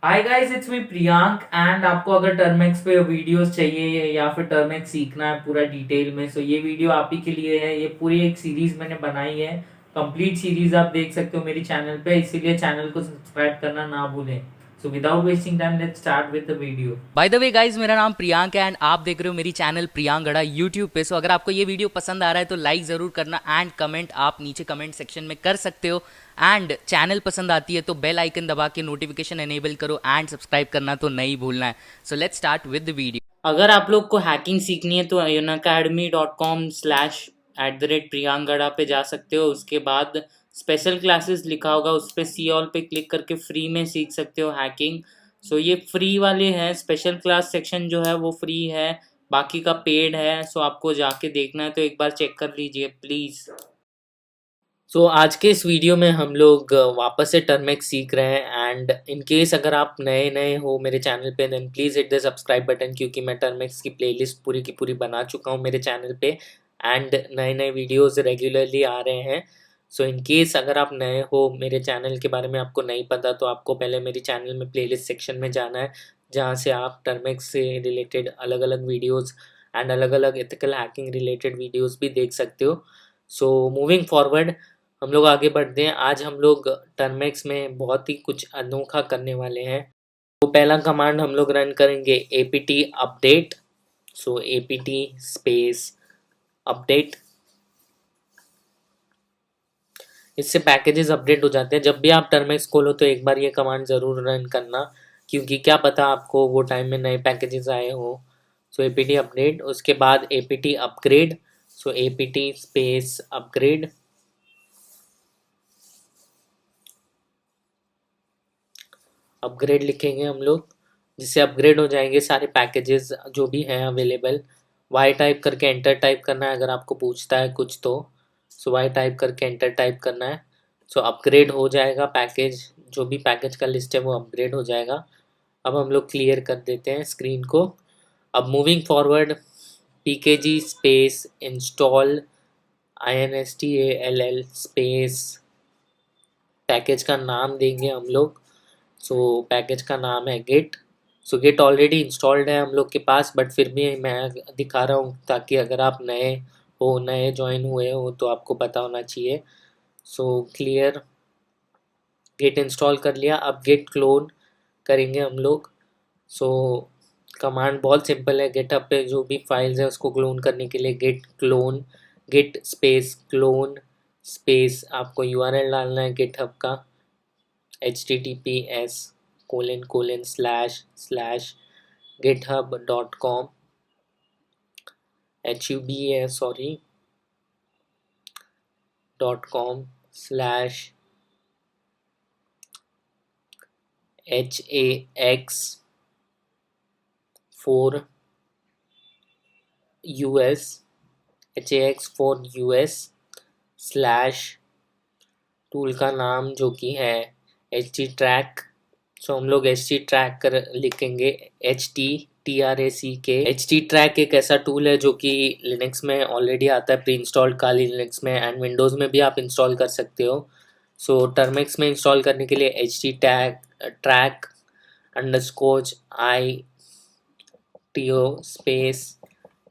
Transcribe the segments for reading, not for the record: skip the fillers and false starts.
Hi guys, it's me Priyank. And आपको अगर टर्मेक्स पे वीडियोस चाहिए या फिर टर्मेक्स सीखना है पूरा डिटेल में, सो ये वीडियो आप ही के लिए है। ये पूरी एक सीरीज मैंने बनाई है, कंप्लीट सीरीज आप देख सकते हो मेरी चैनल पे, इसीलिए चैनल को सब्सक्राइब करना ना भूलें। So without wasting time, let's start with the video. By the way guys, मेरा नाम प्रियांक है एंड आप देख रहे हो मेरी चैनल प्रियांक गड़ा यूट्यूब पे। सो अगर आपको ये वीडियो पसंद आ रहा है तो लाइक ज़रूर करना एंड कमेंट आप नीचे कमेंट सेक्शन में कर सकते हो। एंड चैनल पसंद आती है तो बेल आइकन दबा के नोटिफिकेशन एनेबल करो एंड सब्सक्राइब करना तो नहीं भूलना है। So let's start with the video. अगर आप लोग को हैकिंग सीखनी है तो unacademy.com/@priyankgada पे जा सकते हो। उसके बाद स्पेशल क्लासेस लिखा होगा, उस पर सी ऑल पे क्लिक करके फ्री में सीख सकते हो हैकिंग। सो ये फ्री वाले हैं, स्पेशल क्लास सेक्शन जो है वो फ्री है, बाकी का पेड है। सो आपको जाके देखना है तो एक बार चेक कर लीजिए प्लीज़। आज के इस वीडियो में हम लोग वापस से टर्मेक्स सीख रहे हैं। एंड इन केस अगर आप नए नए हो मेरे चैनल पे, then please hit the subscribe button, क्योंकि मैं टर्मेक्स की प्लेलिस्ट पूरी की पूरी बना चुका हूँ मेरे चैनल पे। एंड नए नए वीडियोस रेगुलरली आ रहे हैं। सो इन केस अगर आप नए हो, मेरे चैनल के बारे में आपको नहीं पता, तो आपको पहले मेरे चैनल में प्लेलिस्ट सेक्शन में जाना है, जहाँ से आप टर्मेक्स से रिलेटेड अलग अलग वीडियोज़ एंड अलग अलग एथिकल हैकिंग रिलेटेड वीडियोज़ भी देख सकते हो। सो मूविंग फॉरवर्ड, हम लोग आगे बढ़ते हैं। आज हम लोग टर्मेक्स में बहुत ही कुछ अनोखा करने वाले हैं। तो पहला कमांड हम लोग रन करेंगे apt update. apt space update. इससे पैकेजेस अपडेट हो जाते हैं। जब भी आप टर्मेक्स खोलो तो एक बार ये कमांड ज़रूर रन करना, क्योंकि क्या पता आपको वो टाइम में नए पैकेजेस आए हो। apt अपडेट, उसके बाद apt upgrade. apt space upgrade. Upgrade लिखेंगे हम लोग, जिससे अपग्रेड हो जाएंगे सारे पैकेजेस जो भी हैं अवेलेबल। वाई टाइप करके एंटर टाइप करना है अगर आपको पूछता है कुछ तो। वाई टाइप करके एंटर टाइप करना है। अपग्रेड हो जाएगा पैकेज, जो भी पैकेज का लिस्ट है वो अपग्रेड हो जाएगा। अब हम लोग क्लियर कर देते हैं स्क्रीन को। अब moving forward, pkg space install install space package का नाम देंगे हम लोग। पैकेज का नाम है गिट। गिट ऑलरेडी इंस्टॉल्ड है हम लोग के पास, बट फिर भी मैं दिखा रहा हूँ ताकि अगर आप नए ज्वाइन हुए हो तो आपको पता होना चाहिए। क्लियर, गिट इंस्टॉल कर लिया। अब गिट क्लोन करेंगे हम लोग। सो कमांड बहुत सिंपल है। गिटहब पे जो भी फाइल्स है उसको क्लोन करने के लिए git clone, git space clone space आपको यूआरएल डालना है गिटहब का, https:// github.com hax4us slash tool का नाम जो कि है httrack। हम लोग httrack कर लिखेंगे, httrack एक ऐसा टूल है जो कि लिनक्स में ऑलरेडी आता है प्री इंस्टॉल्ड, काली लिनक्स में, एंड विंडोज़ में भी आप इंस्टॉल कर सकते हो। टर्मेक्स में इंस्टॉल करने के लिए httrack underscore I TO space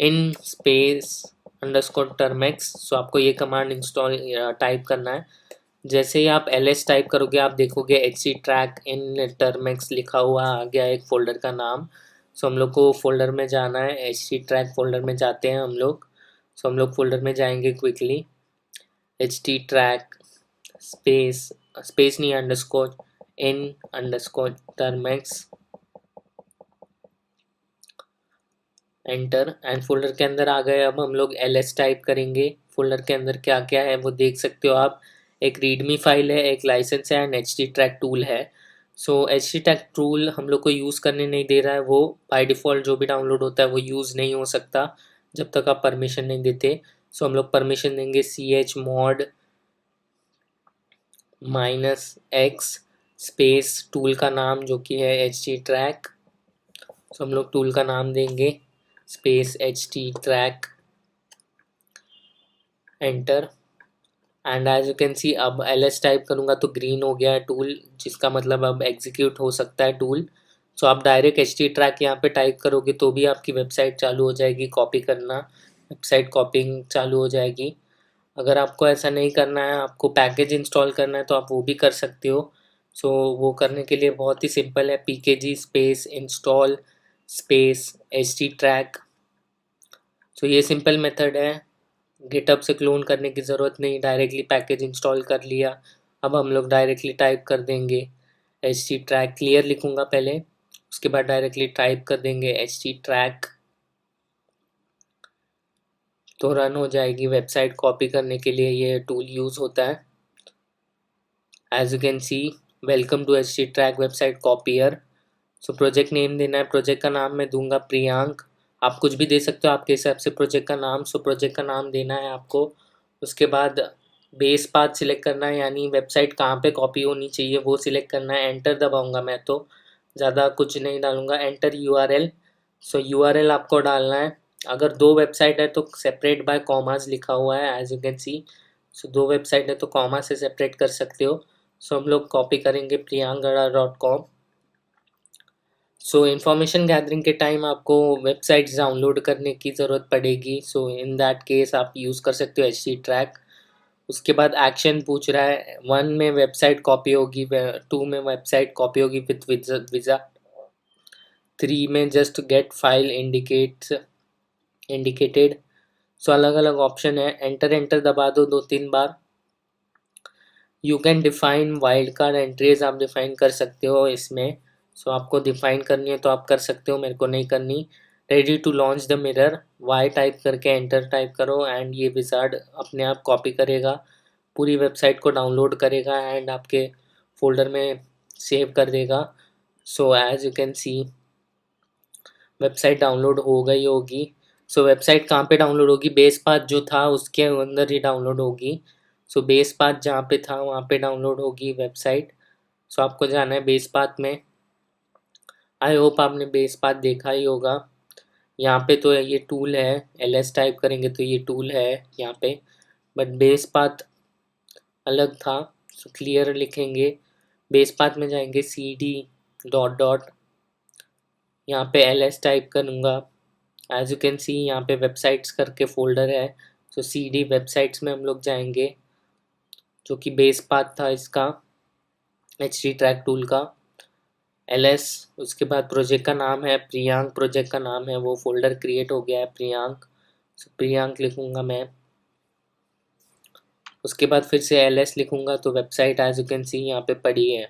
in space underscore Termux. आपको ये कमांड इंस्टॉल टाइप करना है। जैसे ही आप ls टाइप करोगे आप देखोगे httrack इन टर्मेक्स लिखा हुआ आ गया एक फ़ोल्डर का नाम। हम लोग को फ़ोल्डर में जाना है, httrack फ़ोल्डर में जाते हैं हम लोग। हम लोग फ़ोल्डर में जाएंगे क्विकली। httrack स्पेस स्पेस नहीं, underscore in underscore Termux, enter. And folder के अंदर आ गए। अब हम लोग ls टाइप करेंगे। फोल्डर के अंदर क्या क्या है वो देख सकते हो आप। एक रीडमी फाइल है, एक लाइसेंस है, एंड httrack टूल है। httrack टूल हम लोग को यूज़ करने नहीं दे रहा है। वो बाय डिफ़ॉल्ट जो भी डाउनलोड होता है वो यूज़ नहीं हो सकता जब तक आप परमिशन नहीं देते। हम लोग परमिशन देंगे chmod -x स्पेस टूल का नाम जो कि है httrack। हम लोग टूल का नाम देंगे space httrack, enter. And as you can see अब ls टाइप करूँगा तो ग्रीन हो गया है टूल, जिसका मतलब अब एग्जीक्यूट हो सकता है टूल। सो आप डायरेक्ट httrack यहाँ पे टाइप करोगे तो भी आपकी वेबसाइट चालू हो जाएगी, कॉपी करना वेबसाइट कॉपिंग चालू हो जाएगी। अगर आपको ऐसा नहीं करना है, आपको पैकेज इंस्टॉल करना है तो आप वो भी कर सकते हो। सो वो करने के लिए बहुत ही सिंपल है, pkg space install space httrack। सो ये सिंपल मेथड है, गिटहब से क्लोन करने की ज़रूरत नहीं, डायरेक्टली पैकेज इंस्टॉल कर लिया। अब हम लोग डायरेक्टली टाइप कर देंगे httrack, क्लियर लिखूंगा पहले, उसके बाद डायरेक्टली टाइप कर देंगे httrack, तो रन हो जाएगी। वेबसाइट कॉपी करने के लिए ये टूल यूज़ होता है। As you can see welcome to httrack website copier. So project name देना है, प्रोजेक्ट का नाम मैं दूंगा प्रियांक, आप कुछ भी दे सकते हो आपके हिसाब से प्रोजेक्ट का नाम। सो प्रोजेक्ट का नाम देना है आपको। उसके बाद बेस पाथ सिलेक्ट करना है, यानी वेबसाइट कहाँ पे कॉपी होनी चाहिए वो सिलेक्ट करना है। एंटर दबाऊंगा मैं, तो ज़्यादा कुछ नहीं डालूंगा। एंटर URL, सो URL आपको डालना है। अगर दो वेबसाइट है तो सेपरेट बाय कॉमास लिखा हुआ है एज यू कैन सी। सो दो वेबसाइट है तो कॉमा से सेपरेट कर सकते हो। सो हम लोग कॉपी करेंगे priyankgada.com। सो इन्फॉर्मेशन गैदरिंग के टाइम आपको वेबसाइट्स डाउनलोड करने की ज़रूरत पड़ेगी। सो इन दैट केस आप यूज़ कर सकते हो httrack। उसके बाद एक्शन पूछ रहा है, 1 में वेबसाइट कॉपी होगी, 2 में वेबसाइट कॉपी होगी विथ वीज़ा, 3 में just get file indicated. So अलग अलग ऑप्शन है, एंटर दबा दो 2-3 बार। You can define wild card entries, आप डिफाइन कर सकते हो इसमें। सो आपको डिफाइन करनी है तो आप कर सकते हो, मेरे को नहीं करनी। Ready to launch the mirror, Y type करके एंटर टाइप करो एंड ये विजार्ड अपने आप कॉपी करेगा, पूरी वेबसाइट को डाउनलोड करेगा एंड आपके फोल्डर में सेव कर देगा। So as you can see website download हो गई होगी। सो वेबसाइट कहाँ पे डाउनलोड होगी, बेस पाथ जो था उसके अंदर ही डाउनलोड होगी। सो बेस पाथ जहाँ पे था वहाँ पे डाउनलोड होगी वेबसाइट। सो आपको जाना है बेस पाथ में। आई होप आपने बेस पाथ देखा ही होगा। यहाँ पे तो ये टूल है, ls टाइप करेंगे तो ये टूल है यहाँ पे, बट बेस पाथ अलग था। सो क्लियर लिखेंगे, बेस पाथ में जाएंगे cd डॉट डॉट, यहाँ पे ls टाइप करूँगा। एज यू कैन सी यहाँ पे वेबसाइट्स करके फोल्डर है। सो cd वेबसाइट्स में हम लोग जाएंगे, जो कि बेस पाथ था इसका httrack टूल का। ls, उसके बाद प्रोजेक्ट का नाम है प्रियांक, प्रोजेक्ट का नाम है, वो फोल्डर क्रिएट हो गया है प्रियांक। सो प्रियांक लिखूंगा मैं। उसके बाद फिर से ls लिखूंगा तो website as you can see यहाँ पे पड़ी है।